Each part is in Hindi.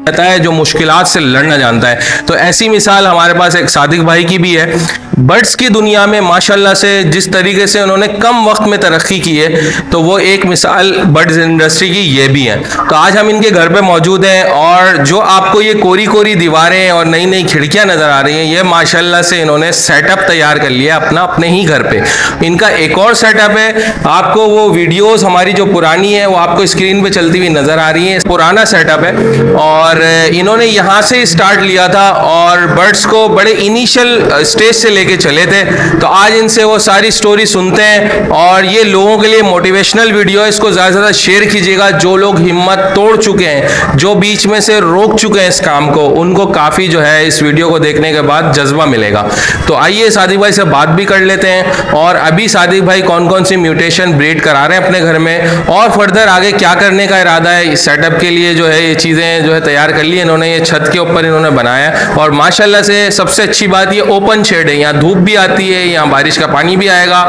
रहता है, जो मुश्किलात से लड़ना जानता है। तो ऐसी मिसाल हमारे पास एक सादिक भाई की भी है। बर्ड्स की दुनिया में माशाल्लाह से जिस तरीके से उन्होंने कम वक्त में तरक्की की है, तो वो एक मिसाल बर्ड्स इंडस्ट्री की ये भी है। तो आज हम इनके घर पे मौजूद हैं और जो आपको ये कोरी कोरी दीवारें और नई नई खिड़कियां नज़र आ रही हैं, ये माशाल्लाह से इन्होंने सेटअप तैयार कर लिया अपना अपने ही घर पे। इनका एक और सेटअप है, आपको वो वीडियोस हमारी जो पुरानी है वो आपको स्क्रीन पे चलती हुई नज़र आ रही है। पुराना सेटअप है और इन्होंने यहाँ से स्टार्ट लिया था और बर्ड्स को बड़े इनिशियल स्टेज से लेके चले थे। तो आज इनसे वो सारी स्टोरी सुनते हैं और ये लोगों के लिए मोटिवेशनल वीडियो है। इसको ज़्यादा से ज़्यादा शेयर कीजिएगा। जो लोग हिम्मत तोड़ चुके हैं, जो बीच में से रोक चुके हैं इस काम को, उनको काफ़ी जो है इस वीडियो को देखने के बाद जज्बा मिलेगा। तो आइए सादिक भाई से बात भी कर लेते हैं और अभी सादिक भाई कौन कौन सी म्यूटेशन ब्रीड करा रहे हैं अपने घर में और फर्दर आगे क्या करने का इरादा है। इस सेटअप के लिए जो है ये चीज़ें जो है तैयार कर ली इन्होंने, ये छत के ऊपर इन्होंने बनाया और माशाल्लाह से सबसे अच्छी बात ये ओपन शेड है, यहाँ धूप भी आती है, यहाँ बारिश का पानी भी आएगा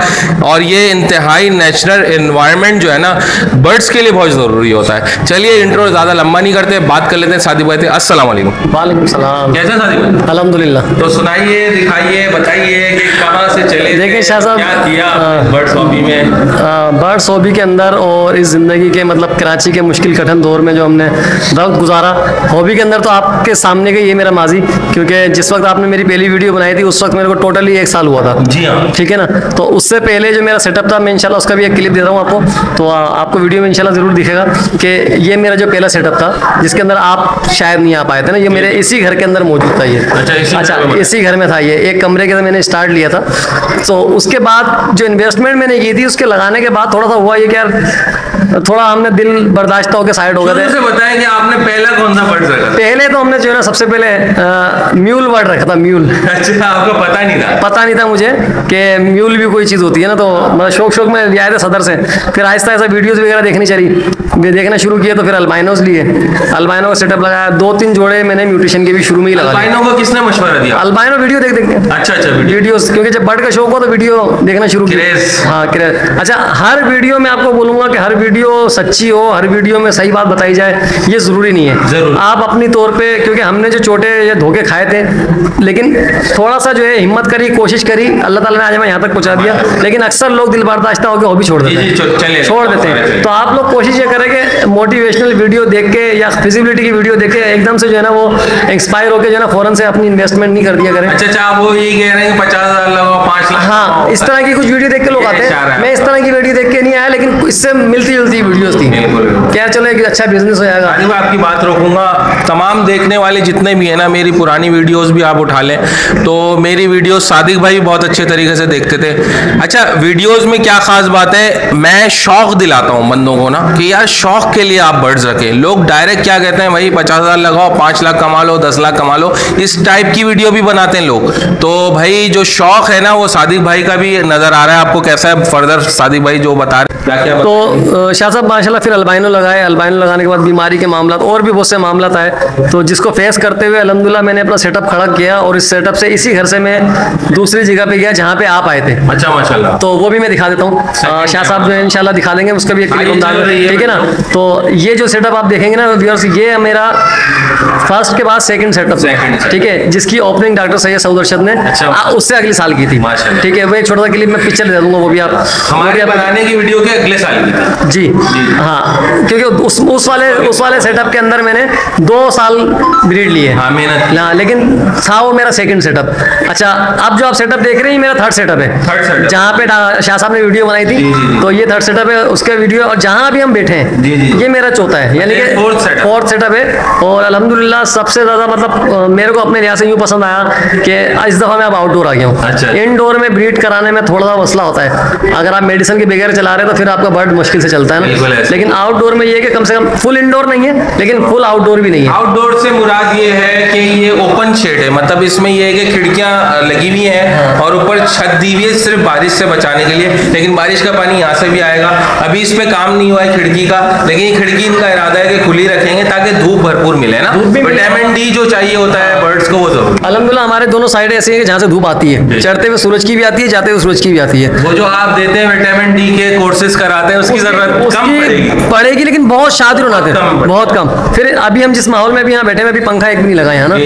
और ये इंतहाई नेचुरल एनवायरनमेंट जो है ना बर्ड्स के लिए बहुत ज़रूरी होता है। चलिए इंट्रो ज़्यादा लंबा नहीं करते, बात कर लेते हैं सादिक भाई से। अस्सलाम वालेकुम। वालेकुम सलाम। कैसे सादिक भाई? अल्हम्दुलिल्लाह। तो सुनाइए, दिखाइए, बताइए कि कहाँ से चले, देखिए शाह साहब, क्या किया बर्ड्स हॉबी में? बर्ड्स हॉबी के अंदर और इस ज़िंदगी के मतलब कराची के मुश्किल कठिन दौर में जो हमने वक्त गुजारा, हॉबी के अंदर तो आपके सामने का ये मेरा माजी, क्योंकि जिस वक्त आपने मेरी पहली वीडियो बनाई थी उस वक्त मेरे को टोटली 1 साल हुआ था। जी हाँ, ठीक है ना। तो उससे पहले जो मेरा सेटअप था, मैं इंशाल्लाह उसका भी एक क्लिप दे रहा हूँ आपको, तो आपको वीडियो में इंशाल्लाह ज़रूर दिखेगा कि ये मेरा जो पहला सेटअप था जिसके अंदर आप शायद नहीं आ पाए थे ना, ये मेरे इसी घर के अंदर मौजूद था ये। अच्छा, इसी घर में था ये, एक कमरे के अंदर मैंने स्टार्ट लिया था। तो उसके बाद जो इन्वेस्टमेंट मैंने की थी उसके लगाने के बाद थोड़ा सा हुआ ये कि यार थोड़ा हमने दिल बर्दाश्त होकर साइड हो गए थे। बताएं कि आपने पहला कौन सा बर्ड रखा? पहले तो हमने जो है ना सबसे पहले म्यूल बर्ड रखा था, म्यूल। अच्छा, आपको पता नहीं था? पता नहीं था मुझे कि म्यूल भी कोई चीज़ होती है ना, तो मतलब शौक में लिया था सदर से। फिर आहिस्ता आहिस्ता वीडियोस वगैरह देखना शुरू किया, तो फिर अल्बाइनोस लिए, अल्बाइनो का सेटअप लगाया। 2-3 जोड़े मैंने म्यूटेशन के भी शुरू में ही लगा। अल्बाइनो को किसने मशवरा दिया? अल्बाइनो वीडियो देख के। अच्छा, वीडियोस, क्योंकि जब बर्ड का शौक हो तो वीडियो देखना शुरू किया। हाँ, क्रेज। अच्छा, हर वीडियो में आपको बोलूंगा कि हर वीडियो सच्ची हो, हर वीडियो में सही बात बताई जाए, ये ज़रूरी नहीं है। जरूर आप अपनी तौर पे, क्योंकि हमने जो छोटे या धोखे खाए थे, लेकिन थोड़ा सा जो है हिम्मत करी, कोशिश करी, अल्लाह ताला ने आज हमें यहाँ तक पहुँचा दिया। लेकिन अक्सर लोग दिल बर्दाश्त होकर हॉबी छोड़ देते हैं, तो आप लोग कोशिश ये करें कि मोटिवेशनल वीडियो देख के या फिजिबिलिटी की वीडियो देख के एकदम से जो है ना वो एक्सपायर होकर जो है ना फौरन से अपनी इन्वेस्टमेंट नहीं कर दिया करें। अच्छा, वो ये कह रहे हैं 50,000 लगाओ, 5 लाख। हाँ, इस तरह की कुछ वीडियो देख के लोग आते हैं। मैं इस तरह की वीडियो देख के नहीं आया, लेकिन इससे मिलती जुलती वीडियोस थी। क्या चलो एक अच्छा बिजनेस हो जाएगा। आपकी बात रोकूंगा, तमाम देखने वाले जितने भी है ना, मेरी पुरानी वीडियोस भी आप उठा लें तो मेरी वीडियोस सादिक भाई बहुत अच्छे तरीके से देखते थे। अच्छा, वीडियोस में क्या खास बात है, मैं शौक दिलाता हूँ बंदों को ना कि यार शौक के लिए आप बर्ड्स रखें। लोग डायरेक्ट क्या कहते हैं, भाई 50,000 लगाओ, 5 लाख कमा लो, 10 लाख कमा लो, इस टाइप की वीडियो भी बनाते हैं लोग। तो भाई जो शौक है ना वो सादिक भाई का भी नजर आ रहा है। आपको कैसा है फर्दर सादिक भाई जो बता रहे हैं, क्या तो शाह साहब माशाल्लाह फिर अल्बाइनो लगाए। अल्बाइनो लगाने के बाद बीमारी के मामला और भी बहुत से मामला आए, तो जिसको फेस करते हुए अल्हम्दुलिल्लाह मैंने अपना सेटअप खड़ा किया और इस सेटअप से इसी घर से मैं दूसरी जगह पे गया जहाँ पे आप आए थे। अच्छा, माशाल्लाह। तो वो भी मैं दिखा देता हूँ, शाह साहब जो इंशाल्लाह दिखा देंगे, उसका भी एक क्लिप हम डाल रहे हैं, ठीक है ना। तो ये जो सेटअप आप देखेंगे ना व्यूअर्स, ये मेरा फर्स्ट के बाद सेकंड सेटअप, ठीक है, जिसकी ओपनिंग डॉक्टर सैयद सऊद अरशद ने उससे अगले साल की थी, ठीक है। वो एक छोटा सा क्लिप मैं पिक्चर दे दूंगा, वो भी आप हमारे बनाने की वीडियो के अगले साल की थी। जी हाँ, क्योंकि उस वाले सेटअप के अंदर मैंने 2 साल ब्रीड लिए, हाँ, मेहनत, लेकिन था वो मेरा सेकंड सेटअप। अच्छा, अब जो आप सेटअप देख रहे हैं मेरा थर्ड सेटअप है, जहाँ पे शाह साहब ने वीडियो बनाई थी, तो ये थर्ड सेटअप है उसका वीडियो। और जहाँ भी हम बैठे हैं ये मेरा चौथा है, यानी कि फोर्थ सेटअप है। और अल्हम्दुलिल्लाह सबसे ज़्यादा मतलब मेरे को अपने लिहाज से यूँ पसंद आया कि इस दफ़ा मैं अब आउटडोर आ गया हूँ। अच्छा। इनडोर में ब्रीड कराने में थोड़ा सा मसला होता है, अगर आप मेडिसिन के बगैर चला रहे हैं तो फिर आपका बर्ड मुश्किल से चलता है ना। लेकिन आउटडोर में ये कि कम से कम फुल इंडोर नहीं है लेकिन फुल आउटडोर भी नहीं है। आउटडोर से मुराद ये है कि ये ओपन शेड है, मतलब इसमें ये है कि खिड़कियां लगी हुई हैं और ऊपर छत दी हुई है सिर्फ बारिश से बचाने के लिए, लेकिन बारिश का पानी यहाँ से भी आएगा। अभी इस पे काम नहीं हुआ है खिड़की का, लेकिन खिड़की इनका इरादा है कि खुली रखेंगे ताकि धूप भरपूर मिले ना, धूप भी मिले। विटामिन डी जो चाहिए होता है बर्ड्स को वो जरूर। अल्हम्दुलिल्लाह हमारे दोनों साइड ऐसे हैं कि जहाँ से धूप आती है, चढ़ते हुए सूरज की भी आती है, जाते हुए सूरज की भी आती है। वो जो आप देते हैं विटामिन डी के कोर्सेज कराते हैं, उसकी जरूरत कम पड़ेगी, लेकिन बहुत शातिर होना बहुत कम। फिर अभी हम जिस माहौल में भी यहाँ बैठे हैं, अभी पंखा एक भी नहीं लगाया है ना,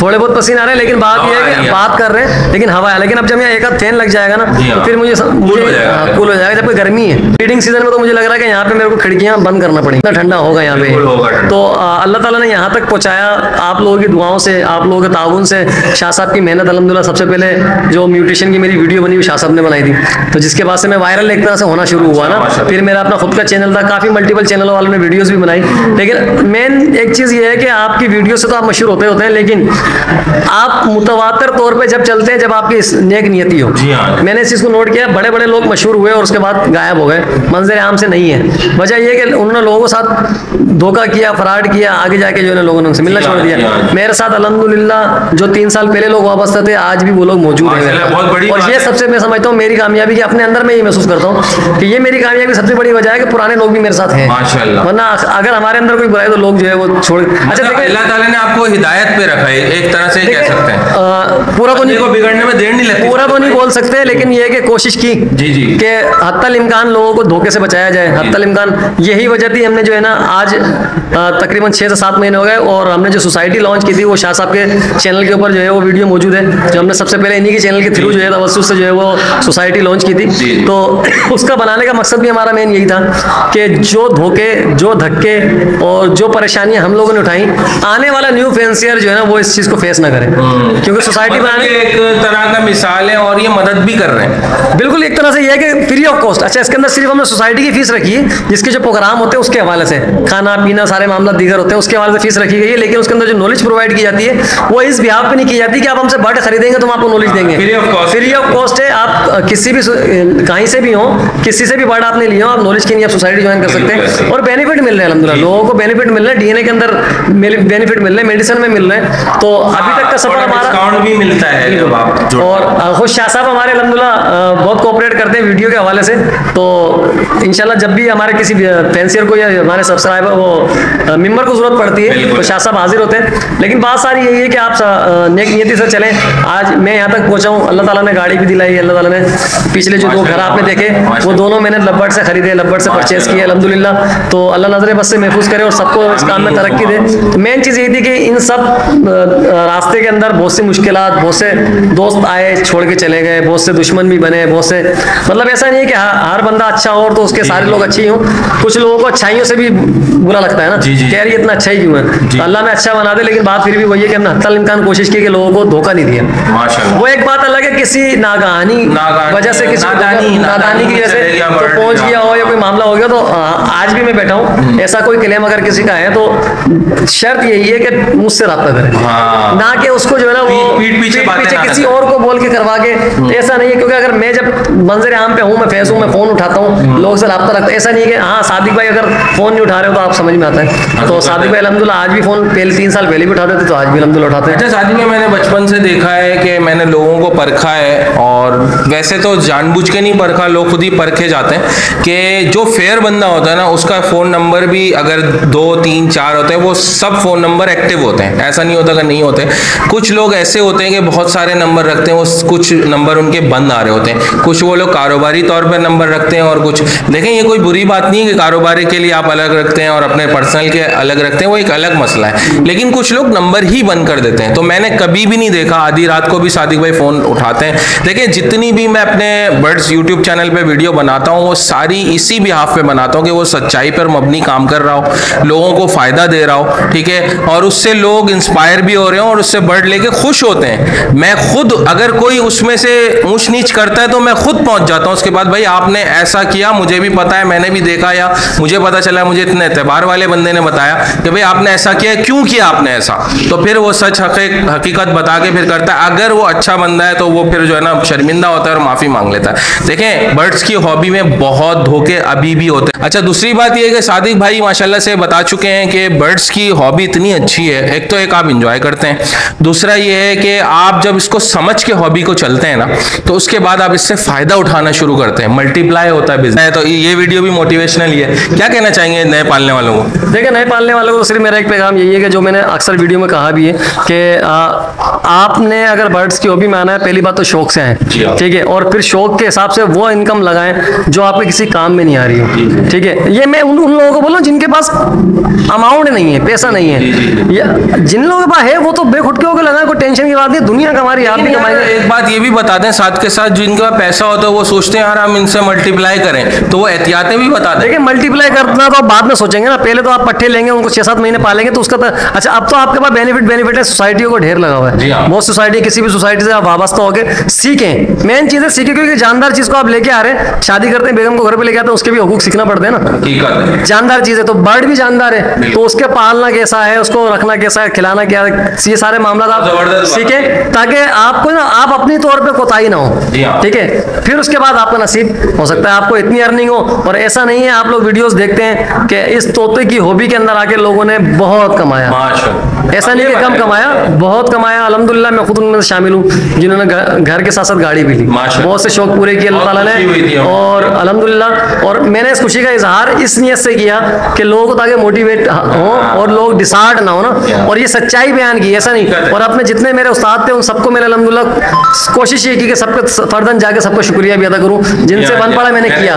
थोड़े बहुत पसीने आ रहे हैं, लेकिन बात यह है कि बात कर रहे हैं लेकिन हवा है। लेकिन अब जब यहाँ एक आध फैन लग जाएगा ना तो फिर मुझे कूल हो जाएगा। जब कोई गर्मी है ब्रीडिंग सीजन में तो मुझे लग रहा है कि यहाँ पे मेरे को खिड़कियाँ बंद करना पड़ेगी, इतना ठंडा होगा यहाँ पे। तो अल्लाह ताला ने यहाँ तक पहुँचाया आप लोगों की दुआओं से, आप लोगों के ताउन से, शाह साहब की मेहनत। अल्हम्दुलिल्लाह सबसे पहले जो म्यूटेशन की मेरी वीडियो बनी हुई शाह साहब ने बनाई थी, तो जिसके बाद से मैं वायरल एक तरह से होना शुरू हुआ ना। फिर मेरा अपना खुद का चैनल था, काफ़ी मल्टीपल चैनलों वालों ने वीडियोस भी बनाई। लेकिन मेन एक चीज़ ये है कि आपकी वीडियो से तो आप मशहूर होते हैं, लेकिन आप मुतवातर तौर पे जब चलते हैं, जब आपकी नेक नियति हो। मैंने इस चीज़ को नोट किया, बड़े बड़े लोग मशहूर हुए और उसके बाद गायब हो गए, मंजर आम से नहीं है। वजह यह कि उन्होंने लोगों के साथ धोखा किया, फ्रॉड किया, आगे जाके जो है लोगों ने उनसे मिलना छोड़ दिया। मेरे साथ अल्हम्दुलिल्लाह जो 3 साल पहले लोग वापस थे, आज भी वो लोग मौजूद हैं। और ये सबसे मैं समझता हूँ मेरी कामयाबी, कि अपने अंदर में ये महसूस करता हूँ कि ये मेरी कामयाबी सबसे बड़ी वजह है कि पुराने लोग भी मेरे साथ हैं। वरना अगर हमारे अंदर कोई बुराई तो लोग जो है वो छोड़। अच्छा देखिए, अल्लाह ताला ने आपको हिदायत पे रखा है, एक तरह से कह सकते हैं। पूरा तो नहीं, बिगड़ने में देर नहीं लगती, पूरा तो नहीं बोल सकते, लेकिन ये कि कोशिश की कि हत्तल इम्कान लोगों को धोखे से बचाया जाए। हत्तल इम्कान यही वजह थी, हमने जो है ना आज तकरीबन 6 से 7 महीने हो गए और हमने जो सोसाइटी लॉन्च की थी वो शाह साहब के चैनल के ऊपर जो है वो वीडियो मौजूद है, जो हमने सबसे पहले इन्हीं के चैनल के थ्रू जो है तवज्जुह से जो है वो सोसाइटी लॉन्च की थी। तो उसका बनाने का मकसद भी हमारा मेन यही था कि जो धोखे, जो धक्के और जो परेशानियां हम लोगों ने उठाई, आने वाला न्यू फैंसियर जो है ना वो इस चीज़ को फेस ना करे, क्योंकि सोसाइटी बनाने एक तरह का मिसाल है और ये मदद भी कर रहे हैं। बिल्कुल एक तरह से ये है कि फ्री ऑफ कॉस्ट। अच्छा, इसके अंदर सिर्फ हमने सोसाइटी की फीस रखी है, जिसके जो प्रोग्राम होते हैं उसके हवाले से, खाना पीना सारे मामला दीगर होते हैं, उसके हवाले से फीस रखी गई है। लेकिन उसके अंदर जो नॉलेज प्रोवाइड की जाती है वो इस बिहाफ पे नहीं की जाती कि आप हमसे बर्ड खरीदेंगे तो हम आपको नॉलेज देंगे। फ्री ऑफ कॉस्ट है। आप किसी भी कहीं से भी हो, किसी से भी बर्ड आपने लिया हो, आप नॉलेज के लिए आप सोसाइटी ज्वाइन कर सकते हैं और बेनिफिट मिल रहे हैं। अल्हम्दुलिल्लाह लोगों को बेनिफिट मिल रहे हैं, डीएनए के अंदर बेनिफिट मिल रहे हैं, मेडिसिन में मिल रहे हैं। तो अभी तक का सफर हमारा डिस्काउंट भी मिलता है जब आप और खुद शाह साहब हमारे अल्हम्दुलिल्लाह बहुत कोऑपरेट करते हैं वीडियो के हवाले से। तो इंशाल्लाह जब भी हमारे किसी फैंसियर को या हमारे सब्सक्राइबर वो मेंबर को जरूरत पड़ती है तो शाह साहब हाजिर होते हैं। लेकिन बात सारी यही है कि आप नेक नियति से चलें। आज मैं यहाँ तक पहुँचा हूँ, अल्लाह ताला ने गाड़ी भी दिलाई, अल्लाह ताला ने पिछले जो 2 घर आपने देखे वो दोनों मैंने लब्बट से खरीदे, लब्बट से परचेज किए अल्हम्दुलिल्लाह। तो अल्लाह नजर बस से महफूज करे और सबको इस काम में तरक्की दे। तो मेन चीज़ यही थी कि इन सब रास्ते के अंदर बहुत सी मुश्किलात, बहुत से दोस्त आए छोड़ के चले गए, बहुत से दुश्मन भी बने, बहुत से मतलब ऐसा नहीं है कि हर बंदा अच्छा हो और तो उसके सारे लोग अच्छे ही हों। कुछ लोगों को अच्छाइयों से भी बुरा लगता है ना, कह रही इतना अच्छा ही क्यों है, तो अल्लाह में अच्छा बना दे। लेकिन बात फिर भी वही है कि हमने हत्तल इम्कान कोशिश की कि लोगों को धोखा नहीं दिया। माशाअल्लाह। वो एक बात अलग है, किसी नागानी वजह से, किसी नादानी की वजह से तो पहुंच गया हो या कोई मामला हो गया, तो आज भी मैं बैठा हूँ, ऐसा कोई क्लेम अगर किसी का है तो शर्त यही है कि मुझसे रब्ता करें, ना कि उसको जो है ना वो पीठ पीछे किसी और को बोल के करवा के। ऐसा नहीं है, क्योंकि अगर मैं जब मंजर आम पे हूँ, मैं फेस हूँ, मैं फोन उठाता हूँ, लोगों से रब्ता रखता, ऐसा नहीं है कि हाँ सादिक भाई अगर फोन नहीं उठा रहे हो तो आप समझ में आता है। तो सादिक भाई अल्हम्दुलिल्लाह आज भी फोन पहले 3 साल पहले भी उठाते थे, तो आज भी अल्हम्दुलिल्लाह उठाते हैं। अच्छा सादिक में मैंने बचपन से देखा है कि मैंने लोगों को परखा है, और वैसे तो जानबूझ के नहीं परखा, लोग खुद ही परखे जाते हैं कि जो फेयर बंदा होता है ना उसका फ़ोन नंबर भी अगर 2, 3, 4 होते हैं, वो सब फ़ोन नंबर एक्टिव होते हैं, ऐसा नहीं होता कि नहीं होते। कुछ लोग ऐसे होते हैं कि बहुत सारे नंबर रखते हैं, वो कुछ नंबर उनके बंद आ रहे होते हैं। कुछ वो लोग कारोबारी तौर पर नंबर रखते हैं, और कुछ देखें ये कोई बुरी बात नहीं है कि कारोबारी के लिए आप अलग रखते हैं और अपने पर्सनल के अलग रखते हैं, वो एक अलग मसला है। लेकिन कुछ लोग नंबर ही बंद कर देते हैं। तो मैंने कभी भी नहीं देखा, आधी रात को भी सादिक भाई फ़ोन उठाते हैं। देखिए जितनी भी मैं अपने बर्ड्स यूट्यूब चैनल पे वीडियो बनाता हूँ, वो सारी इसी बिहाफ पे बनाता हूँ कि वो सच्चाई पर मबनी काम कर रहा हो, लोगों को फ़ायदा दे रहा हो, ठीक है, और उससे लोग इंस्पायर भी हो रहे हो और उससे बर्ड लेके खुश होते हैं। मैं खुद अगर कोई उसमें से ऊंच नीच करता है तो मैं खुद पहुंच जाता हूं उसके बाद, भाई आपने ऐसा किया, मुझे भी पता है, मैंने भी देखा, या मुझे पता चला, मुझे इतने एतबार वाले बंदे ने बताया कि भाई आपने ऐसा किया, क्यों किया आपने ऐसा, तो फिर वो सच हकीकत बता के फिर करता है। अगर वो अच्छा बंदा है तो वो फिर जो है ना शर्मिंदा होता है और माफ़ी मांग लेता है। देखें बर्ड्स की हॉबी में बहुत धोखे अभी भी होते हैं। अच्छा दूसरी बात ये है कि सादिक भाई माशाल्लाह से बता चुके हैं कि बर्ड्स की हॉबी इतनी अच्छी है, एक तो एक आप इंजॉय करते हैं, दूसरा ये है कि आप जब इसको समझ के हॉबी को चलते हैं ना तो उसके बाद आप इससे फ़ायदा उठाना शुरू करते हैं, मल्टीप्लाई होता है बिजनेस। तो ये वीडियो भी मोटिवेशनल ही है। क्या कहना चाहेंगे नए पालने वालों को? देखिए नए पालने वालों को सिर्फ मेरा मेरा एक पैगाम यही है कि जो मैंने अक्सर वीडियो में कहा भी है कि आपने अगर बर्ड्स की हॉबी में आना है, पहली बात तो शौक से आए, ठीक है, और फिर शौक के हिसाब से वो इनकम लगाएं जो आपके किसी काम में नहीं आ रही हो, ठीक है। ये मैं उन लोगों को बोल रहा हूँ जिनके पास अमाउंट नहीं है, पैसा नहीं है, जिन लोगों के पास है वो तो बेखुद के होकर लगाए, कोई टेंशन की बात नहीं, दुनिया कमारी, आप भी कमाएंगे। एक बात ये भी बता दें साथ के साथ, जिनके पास पैसा होता है वो सोचते हैं यार हम इनसे मल्टीप्लाई करें, तो वो एहतियातें भी बता दें। देखिए मल्टीप्लाई करना तो आप बाद में सोचेंगे ना, पहले तो आप पट्टे लेंगे, उनको 6-7 महीने पालेंगे तो उसका अच्छा अब तो आपके पास बेनिफिट है, सोसाइटियों को ढेर लगा हुआ है, बहुत सोसाइटी, किसी भी सोसाइटी से आप वाबस्ता होकर सीखें, मेन चीज है सीखें, क्योंकि जानदार चीज को आप लेके आ रहे हैं, शादी करते हैं, बेगम को घर पे लेके आते हैं, उसके भी हकूक सीखना पड़ते हैं ना, जानदार चीज है, तो बर्ड भी जानदार है, तो उसके पालना कैसा है, उसको रखना कैसा है, खिलाना क्या है, ये सारे मामला आप सीखें ताकि आपको ना आप अपनी तौर पे कोताही ना हो, ठीक है, फिर उसके बाद आपका नसीब हो सकता है आपको इतनी अर्निंग हो। और ऐसा नहीं है, आप लोग वीडियोस देखते हैं कि इस तोते की हॉबी के अंदर आके लोगों ने बहुत कमाया, ऐसा नहीं कि कम कमाया, बहुत कमाया, अल्हम्दुलिल्लाह मैं खुद उनमें शामिल हूँ जिन्होंने घर के साथ साथ गाड़ी भी ली, बहुत से शौक पूरे किए अल्लाह ताला ने, और अल्हम्दुलिल्लाह। और मैंने इस खुशी का इजहार इस नियत से किया कि लोगों को ताकि मोटिवेट हो और लोग डिसहार्ट ना हो ना, और ये सच्चाई बयान की, ऐसा नहीं। और अपने जितने मेरे उस्ताद थे उन सबको मैंने अल्हम्दुलिल्लाह कोशिश ये की कि सबके फर्दन जाके सबको शुक्रिया भी अदा करूँ, जिनसे बन पड़ा मैंने किया,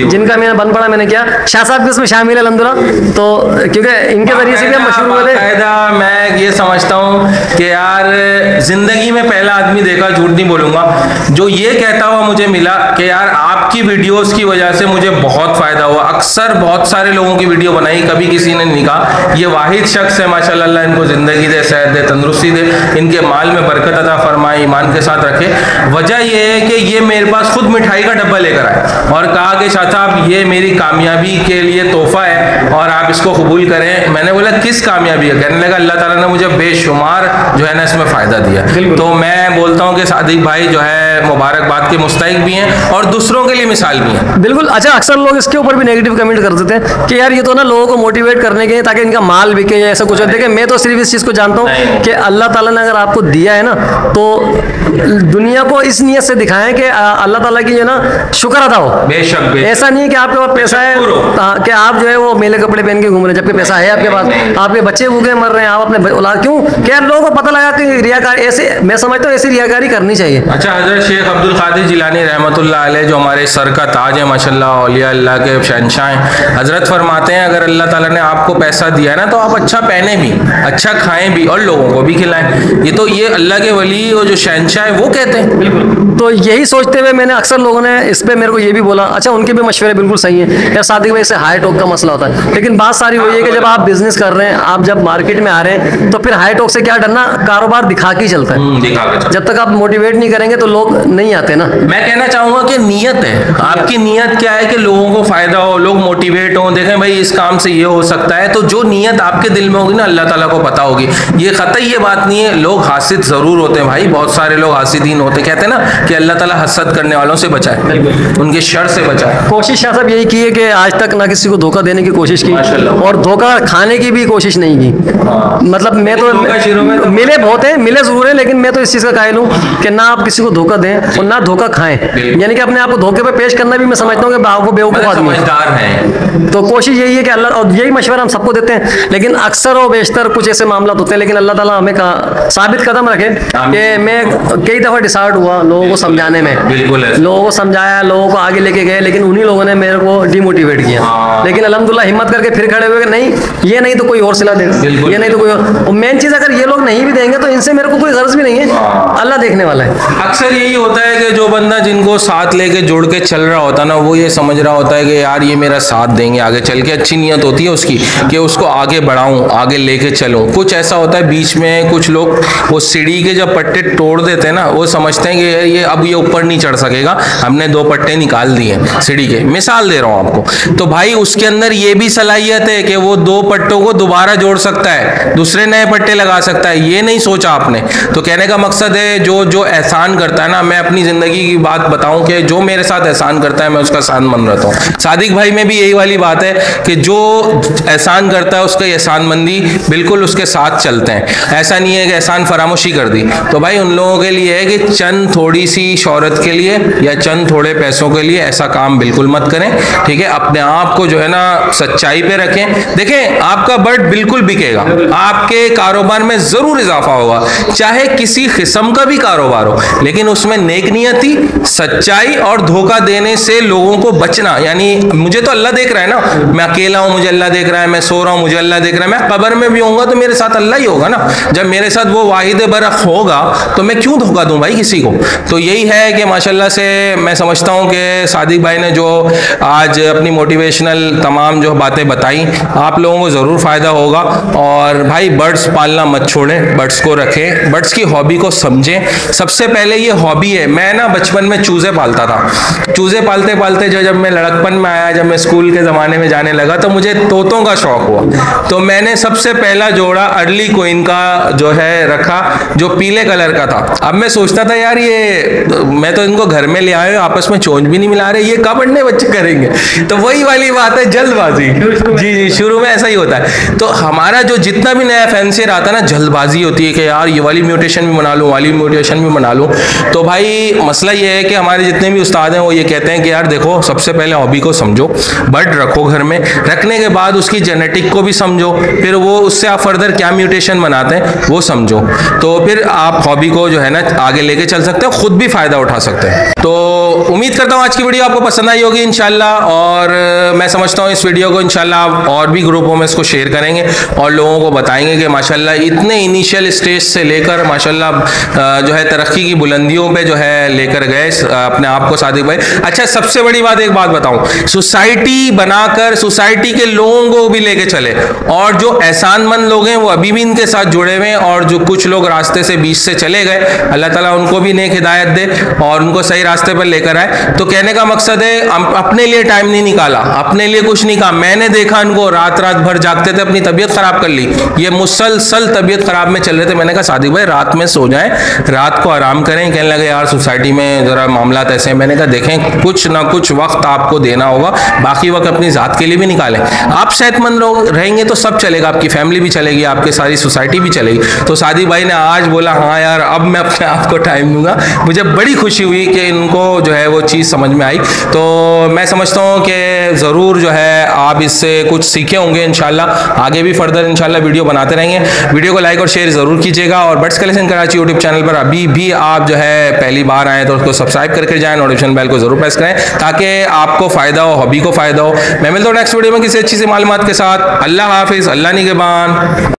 जिनका मैंने बन पड़ा मैंने किया। शाह साहब भी इसमें शामिल है अल्हम्दुलिल्लाह, तो क्योंकि इनके जरिए से भी हम मशहूर हुए थे। मैं ये समझता हूँ कि यार जिंदगी में पहला आदमी देखा, झूठ नहीं बोलूंगा, जो ये कहता हुआ मुझे मिला कि यार आपकी वीडियोस की वजह से मुझे बहुत फायदा हुआ। अक्सर बहुत सारे लोगों की वीडियो बनाई, कभी किसी ने नहीं कहा ये वाहिद शख्स है, माशाल्लाह अल्लाह इनको जिंदगी दे, सेहत दे, तंदुरुस्ती दे, इनके माल में बरकत अता फरमाए, ईमान के साथ रखे। वजह ये है कि ये मेरे पास खुद मिठाई का डब्बा लेकर आए और कहा कि शाह साहब ये मेरी कामयाबी के लिए तोहफा है और आप इसको कबूल करें। मैंने बोला किस कामयाबी है? कहने लगा अल्लाह ताला ने मुझे बेशुमार जो है ना इसमें फ़ायदा दिया। तो मैं बोलता हूँ कि सादिक भाई जो है मुबारकबाद के मुस्तहिक भी हैं और दूसरों के लिए मिसाल भी हैं। बिल्कुल। अच्छा, अक्सर लोग इसके ऊपर भी नेगेटिव कमेंट कर देते हैं कि यार ये तो ना लोगों को मोटिवेट करने के लिए ताकि इनका माल बिके या ऐसा कुछ है। देखिए मैं तो सिर्फ इस चीज़ को जानता हूँ कि अल्लाह ताला ने अगर आपको दिया है ना तो दुनिया को इस नियत से दिखाएं कि अल्लाह ताला की जो ना शुक्र अदा हो। बेशक ऐसा नहीं है कि आपके पास पैसा है कि आप जो है वो मेले कपड़े पहन के घूम रहे हैं, जबकि पैसा है आपके पास, आपके बच्चे भूखे मर रहे हैं, आप अपने औलाद क्यों? क्या लोगों को पता लगा कि रियाकारी, ऐसे मैं समझता हूँ ऐसी रियाकारी करनी चाहिए। अच्छा, हज़रत शेख अब्दुल कादिर जिलानी रहमतुल्लाह अलैह जो हमारे सर का ताज है माशाल्लाह, औलिया अल्लाह के शहंशाह हैं, हज़रत फरमाते हैं अगर अल्लाह ताला ने आपको पैसा दिया है ना तो आप अच्छा पहने भी, अच्छा खाएं भी और लोगों को भी खिलाएं। ये तो ये अल्लाह के वली और जो शहंशाह है वो कहते हैं। बिल्कुल। तो यही सोचते हुए मैंने अक्सर लोगों ने इस पर मेरे को ये भी बोला, अच्छा उनके भी मशवरे बिल्कुल सही है यार, सादिक भाई से हाई टॉक का मसला होता है, लेकिन बात सारी वही है कि जब आप बिजनेस कर रहे हैं, आप जब मार्केट में आ रहे हैं तो फिर हाई टॉक से क्या डरना, कारोबार दिखा के चलता है। जब तक आप मोटिवेट नहीं करेंगे तो लोग नहीं आते ना। मैं कहना चाहूंगा कि नियत है, आपकी नियत क्या है कि लोगों को फायदा हो, लोग मोटिवेट हो, देखें भाई इस काम से ये हो सकता है, तो जो नियत आपके दिल में होगी ना अल्लाह ताला को पता होगी। ये कतई ये बात नहीं है, लोग हासिद जरूर होते हैं भाई, बहुत सारे लोग हासिदीन होते हैं, कहते हैं ना कि अल्लाह ताला हसद करने वालों से बचाए, उनके शर से बचाए। कोशिश शाह साहब यही की है कि आज तक ना किसी को धोखा देने की कोशिश की और धोखा खाने की भी कोशिश नहीं की। मतलब मैं तो मिले बहुत हैं, मिले जरूर है, लेकिन मैं तो इस चीज़ का कायल हूँ कि ना आप किसी को धोखा दें और ना धोखा खाएं, यानी कि अपने आप को धोखे पे पेश करना भी मैं समझता हूँ कि वो बेवकूफ़ आदमी है। तो कोशिश यही है कि अल्लाह, और यही मशवरा हम सबको देते हैं, लेकिन अक्सर और बेशतर कुछ ऐसे मामला होते हैं, लेकिन अल्लाह ताला हमें साबित कदम रखे कि मैं कई दफ़ा डिसाइड हुआ लोगों को समझाने में, लोगों को समझाया, लोगों को आगे लेके गए, लेकिन उन्हीं लोगों ने मेरे को डिमोटिवेट किया। लेकिन अल्हम्दुलिल्लाह हिम्मत करके फिर खड़े हुए कि नहीं ये नहीं तो कोई और सिला देगा, ये नहीं तो कोई और मेन चीज़ अगर ये लोग नहीं भी देंगे तो इनसे मेरे को कोई गर्ज भी नहीं है, अल्लाह देखने वाला है। अक्सर यही होता है कि जो बंदा जिनको साथ लेके जोड़ के चल रहा होता है ना, वो ये समझ रहा होता है कि यार ये मेरा साथ देंगे आगे चल के, अच्छी नीयत होती है उसकी कि उसको आगे बढ़ाऊं, आगे लेके चलूं। कुछ ऐसा होता है बीच में कुछ लोग वो सीढ़ी के जब पट्टे तोड़ देते हैं ना, वो समझते हैं कि ये अब ये ऊपर नहीं चढ़ सकेगा, हमने 2 पट्टे निकाल दिए सीढ़ी के। मिसाल दे रहा हूँ आपको, तो भाई उसके अंदर ये भी सलाहियत है कि वो 2 पट्टों को दोबारा जोड़ सकता है, दूसरे नए पट्टे लगा सकता है, ये नहीं सोचा आपने। तो कहने का मकसद है जो एहसान करता है ना, मैं अपनी जिंदगी की बात बताऊं कि जो मेरे साथ एहसान करता है मैं उसका एहसान मन रहता हूँ। सादिक भाई में भी यही वाली बात है कि जो एहसान करता है उसका एहसानमंदी बिल्कुल उसके साथ चलते हैं। ऐसा नहीं है कि एहसान फरामोशी कर दी। तो भाई उन लोगों के लिए है कि चंद थोड़ी सी शोहरत के लिए या चंद थोड़े पैसों के लिए ऐसा काम बिल्कुल मत करें, ठीक है। अपने आप को जो है ना सच्चाई पे रखें। देखें, आपका बर्ड बिल्कुल बिकेगा, आपके कारोबार में जरूर इजाफा होगा, चाहे किसी किस्म का भी कारोबार हो, लेकिन उसमें नेक नियति, सच्चाई और धोखा देने से लोगों को बचना। यानी मुझे तो अल्लाह देख रहा है ना, मैं अकेला हूं, मुझे अल्लाह देख रहा है, मैं सो रहा हूं, मुझे अल्लाह देख रहा है, मैं कब्र में भी होऊंगा तो मेरे साथ अल्लाह ही होगा ना। जब मेरे साथ वो वाहिद बरख होगा तो मैं क्यों धोखा दूं भाई किसी को। तो यही है कि माशाल्लाह से मैं समझता हूं कि सादिक भाई ने जो आज अपनी मोटिवेशनल तमाम जो बातें बताई, आप लोगों को ज़रूर फ़ायदा होगा। और भाई बर्ड्स पालना मत छोड़ें, बर्ड्स को रखें, बर्ड्स की हॉबी को समझें। सबसे पहले ये हॉबी है। मैं ना बचपन में चूज़े पालता था, चूज़े पालते पालते जब मैं लड़कपन में आया, जब मैं स्कूल के ज़माने में जाने लगा, तो मुझे तोतों का शौक़ हुआ। तो मैंने सबसे पहला जोड़ा अर्ली क्वीन का जो है रखा, जो पीले कलर का था। अब मैं सोचता था यार ये मैं तो इनको घर में ले आए, आपस में चोंच भी नहीं मिला रहे, ये कब अंडे बच्चे करेंगे। तो वही वाली बात है, जल्दबाजी। जी, शुरू में ऐसा ही होता है। तो हमारा जो जितना भी नया फैंसियर आता है ना, जल्दबाजी होती है कि यार ये वाली म्यूटेशन भी बना लूँ, वाली म्यूटेशन भी बना लूँ। तो भाई मसला ये है कि हमारे जितने भी उस्ताद हैं वो ये कहते हैं कि यार देखो, सबसे पहले हॉबी को समझो, बर्ड रखो घर में, रखने के बाद उसकी जेनेटिक को भी समझो, फिर वो उससे आप फर्दर क्या म्यूटेशन बनाते हैं वो समझो, तो फिर आप हॉबी को जो है ना आगे लेके चल सकते हो, खुद भी फायदा उठा सकते हैं। तो उम्मीद करता हूँ आज की वीडियो आपको पसंद आई होगी इंशाल्लाह, और मैं समझता हूँ इस वीडियो को इंशाल्लाह आप और भी ग्रुपों में इसको शेयर करेंगे और लोगों को बताएंगे कि माशाल्लाह इतने इनिशियल स्टेज से लेकर माशाल्लाह जो है तरक्की की बुलंदियों पे जो है लेकर गए अपने आप को सादिक भाई। अच्छा, सबसे बड़ी बात, एक बात बताऊं, सोसाइटी बनाकर सोसाइटी के लोगों को भी लेके चले, और जो एहसानमंद लोग हैं वो अभी भी इनके साथ जुड़े हुए हैं, और जो कुछ लोग रास्ते से बीच से चले गए, अल्लाह ताला उनको भी नेक हिदायत दे और उनको सही रास्ते पर लेकर आए। तो कहने का मकसद है, अपने लिए टाइम नहीं निकाला, अपने लिए कुछ नहीं कहा। मैंने देखा इनको रात रात भर जागते थे, अपनी तबीयत खराब कर ली, ये मुसलसल तबीयत खराब में चल रहे थे। मैंने कहा सादिक भाई रात में सो जाएं, रात को आराम करें। कहने लगे यार सोसाइटी में जरा मामला ऐसे हैं। मैंने कहा देखें, कुछ ना कुछ वक्त आपको देना होगा, बाकी वक्त अपनी जात के लिए भी निकालें। आप सेहतमंद लोग रहेंगे तो सब चलेगा, आपकी फैमिली भी चलेगी, आपकी सारी सोसाइटी भी चलेगी। तो सादिक भाई ने आज बोला हाँ यार अब मैं अपने आप को टाइम दूंगा। मुझे बड़ी खुशी हुई कि इनको जो है वो चीज़ समझ में आई। तो मैं समझता हूँ कि ज़रूर जो है आप इससे कुछ सीखे होंगे। इंशाल्लाह आगे भी फर्दर इंशाल्लाह वीडियो बनाते रहेंगे। वीडियो को लाइक और शेयर ज़रूर कीजिएगा, और birds collection Karachi YouTube channel पर अभी भी आप जो है पहली बार आए तो उसको सब्सक्राइब करके जाएं, नोटिफिकेशन बेल को जरूर प्रेस करें ताकि आपको फ़ायदा हो, हॉबी को फ़ायदा हो। मैं मिलता हूँ नेक्स्ट वीडियो में किसी अच्छी सी मालूमात के साथ। अल्लाह हाफिज़, अल्लाह निगहबान।